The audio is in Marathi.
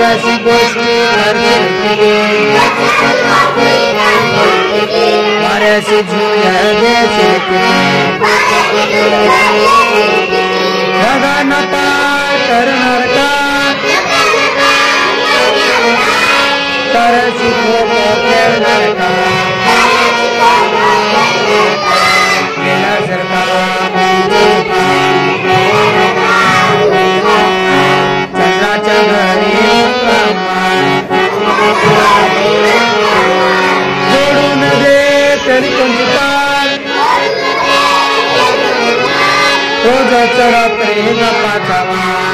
अशी गोष्टी वाऱ्याशी दादा नका करणार का तरशी खेळणार का गेला सरका चंद्राच्या घरी जोडून दे तरी कोणती पार तो जर रात्री पाचावा